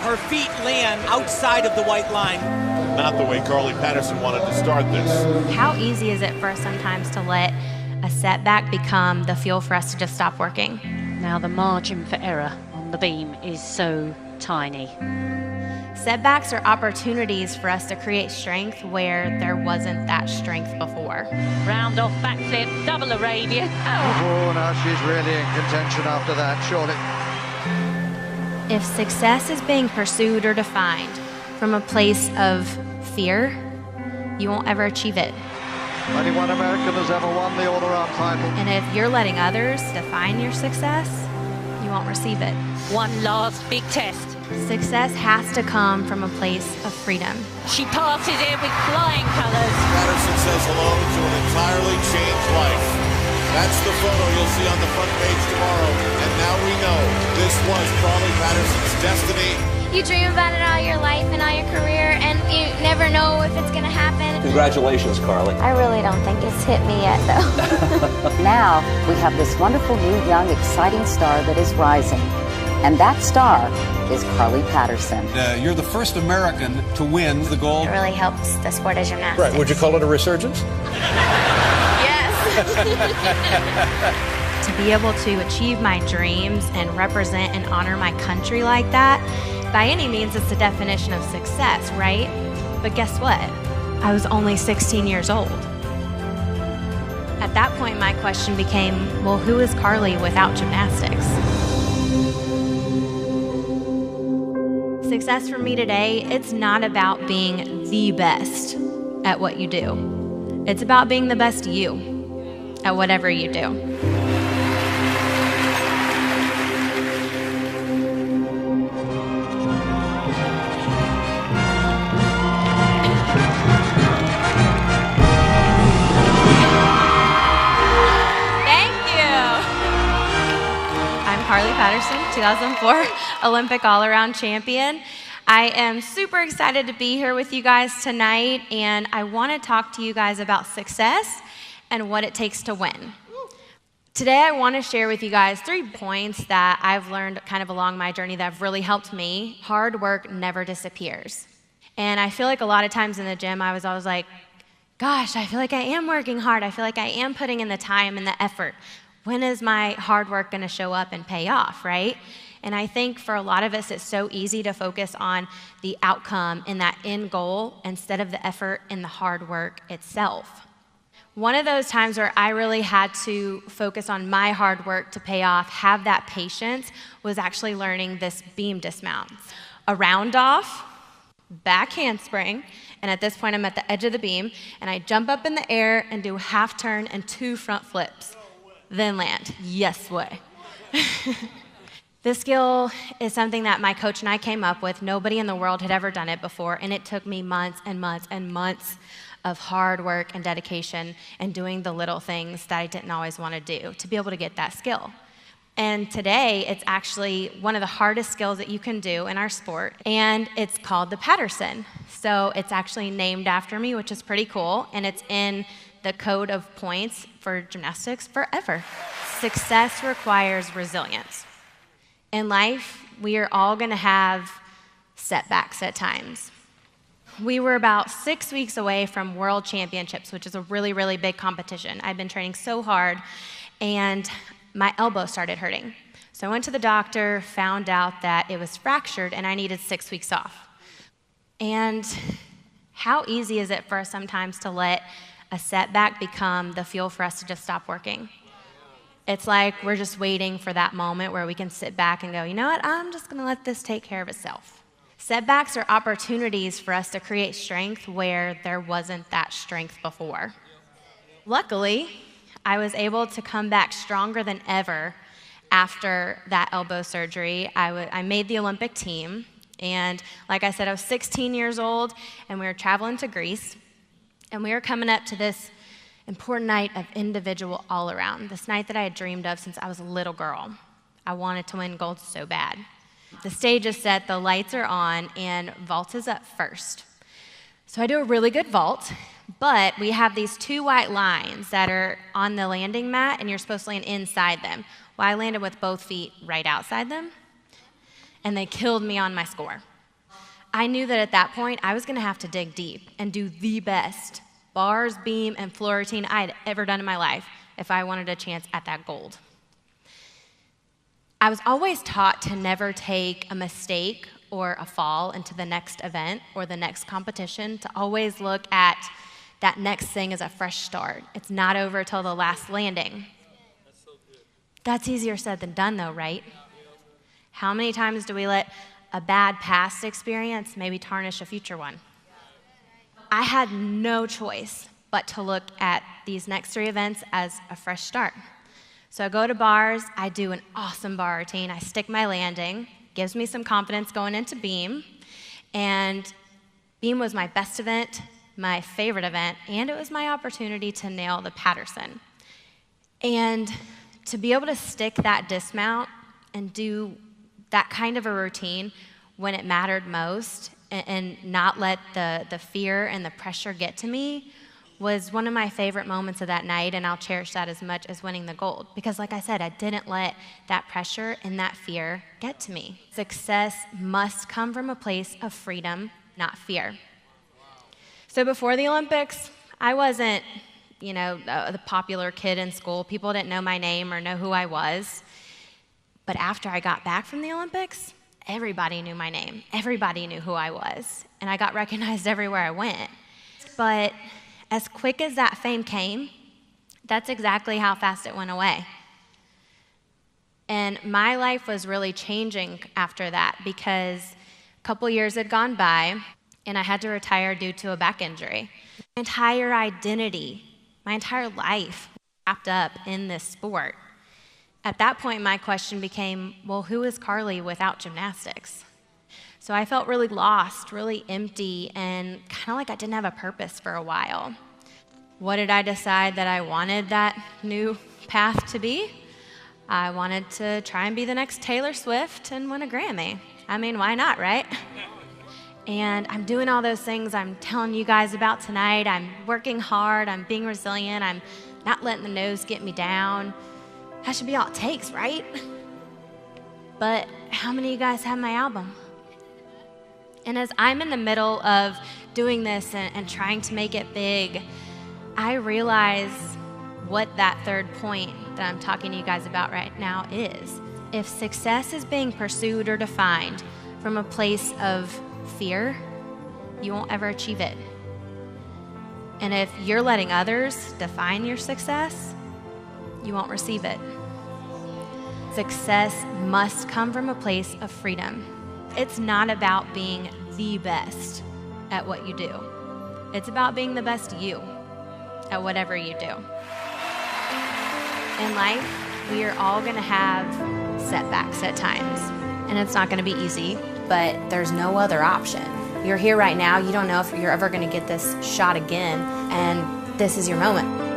Her feet land outside of the white line. Not the way Carly Patterson wanted to start this. How easy is it for us sometimes to let a setback become the fuel for us to just stop working? Now the margin for error on the beam is so tiny. Setbacks are opportunities for us to create strength where there wasn't that strength before. Round off backflip, double Arabian. Oh, now she's really in contention after that, surely. If success is being pursued or defined from a place of fear, you won't ever achieve it. Only one American has ever won the all-around title. And if you're letting others define your success, you won't receive it. One last big test. Success has to come from a place of freedom. She passes it with flying colors. Patterson says hello to an entirely changed life. That's the photo you'll see on the front page tomorrow. And now we know this was Carly Patterson's destiny. You dream about it all your life and all your career, and you never know if it's going to happen. Congratulations, Carly. I really don't think it's hit me yet, though. Now we have this wonderful new, young, exciting star that is rising. And that star is Carly Patterson. You're the first American to win the gold. It really helps the sport of gymnastics. Right. Would you call it a resurgence? To be able to achieve my dreams and represent and honor my country like that, by any means, it's the definition of success, right? But guess what? I was only 16 years old. At that point, my question became, well, who is Carly without gymnastics? Success for me today, it's not about being the best at what you do. It's about being the best you at whatever you do. Carly Patterson, 2004 Olympic all-around champion. I am super excited to be here with you guys tonight, and I want to talk to you guys about success and what it takes to win. Today I want to share with you guys 3 points that I've learned kind of along my journey that have really helped me. Hard work never disappears. And I feel like a lot of times in the gym I was always like, gosh, I feel like I am working hard. I feel like I am putting in the time and the effort. When is my hard work going to show up and pay off, right? And I think for a lot of us, it's so easy to focus on the outcome and that end goal instead of the effort and the hard work itself. One of those times where I really had to focus on my hard work to pay off, have that patience, was actually learning this beam dismount. A round off, back handspring, and at this point I'm at the edge of the beam, and I jump up in the air and do half turn and 2 front flips. Then land. Yes way. This skill is something that my coach and I came up with. Nobody in the world had ever done it before, and it took me months and months and months of hard work and dedication and doing the little things that I didn't always want to do to be able to get that skill. And today, it's actually one of the hardest skills that you can do in our sport, and it's called the Patterson. So it's actually named after me, which is pretty cool, and it's in the code of points for gymnastics forever. Success requires resilience. In life, we are all going to have setbacks at times. We were about 6 weeks away from World Championships, which is a really, really big competition. I've been training so hard, and my elbow started hurting. So I went to the doctor, found out that it was fractured, and I needed 6 weeks off. And how easy is it for us sometimes to let a setback become the fuel for us to just stop working? It's like we're just waiting for that moment where we can sit back and go, you know what, I'm just going to let this take care of itself. Setbacks are opportunities for us to create strength where there wasn't that strength before. Luckily, I was able to come back stronger than ever after that elbow surgery. I made the Olympic team, and like I said, I was 16 years old, and we were traveling to Greece. And we were coming up to this important night of individual all-around, this night that I had dreamed of since I was a little girl. I wanted to win gold so bad. The stage is set, the lights are on, and vault is up first. So I do a really good vault, but we have these 2 white lines that are on the landing mat, and you're supposed to land inside them. Well, I landed with both feet right outside them, and they killed me on my score. I knew that at that point, I was gonna have to dig deep and do the best bars, beam, and floor routine I had ever done in my life if I wanted a chance at that gold. I was always taught to never take a mistake or a fall into the next event or the next competition, to always look at that next thing as a fresh start. It's not over till the last landing. That's easier said than done though, right? How many times do we let a bad past experience maybe tarnish a future one? I had no choice but to look at these next 3 events as a fresh start. So I go to bars, I do an awesome bar routine, I stick my landing, gives me some confidence going into beam, and beam was my best event, my favorite event, and it was my opportunity to nail the Patterson. And to be able to stick that dismount and do that kind of a routine when it mattered most and not let the fear and the pressure get to me was one of my favorite moments of that night, and I'll cherish that as much as winning the gold. Because like I said, I didn't let that pressure and that fear get to me. Success must come from a place of freedom, not fear. So before the Olympics, I wasn't, the popular kid in school. People didn't know my name or know who I was. But after I got back from the Olympics, everybody knew my name. Everybody knew who I was. And I got recognized everywhere I went. But as quick as that fame came, that's exactly how fast it went away. And my life was really changing after that, because a couple years had gone by and I had to retire due to a back injury. My entire identity, my entire life wrapped up in this sport. At that point, my question became, well, who is Carly without gymnastics? So I felt really lost, really empty, and kind of like I didn't have a purpose for a while. What did I decide that I wanted that new path to be? I wanted to try and be the next Taylor Swift and win a Grammy. I mean, why not, right? And I'm doing all those things I'm telling you guys about tonight. I'm working hard, I'm being resilient, I'm not letting the nose get me down. That should be all it takes, right? But how many of you guys have my album? And as I'm in the middle of doing this and trying to make it big, I realize what that 3rd point that I'm talking to you guys about right now is. If success is being pursued or defined from a place of fear, you won't ever achieve it. And if you're letting others define your success, you won't receive it. Success must come from a place of freedom. It's not about being the best at what you do. It's about being the best you at whatever you do. In life, we are all gonna have setbacks at times, and it's not gonna be easy, but there's no other option. You're here right now, you don't know if you're ever gonna get this shot again, and this is your moment.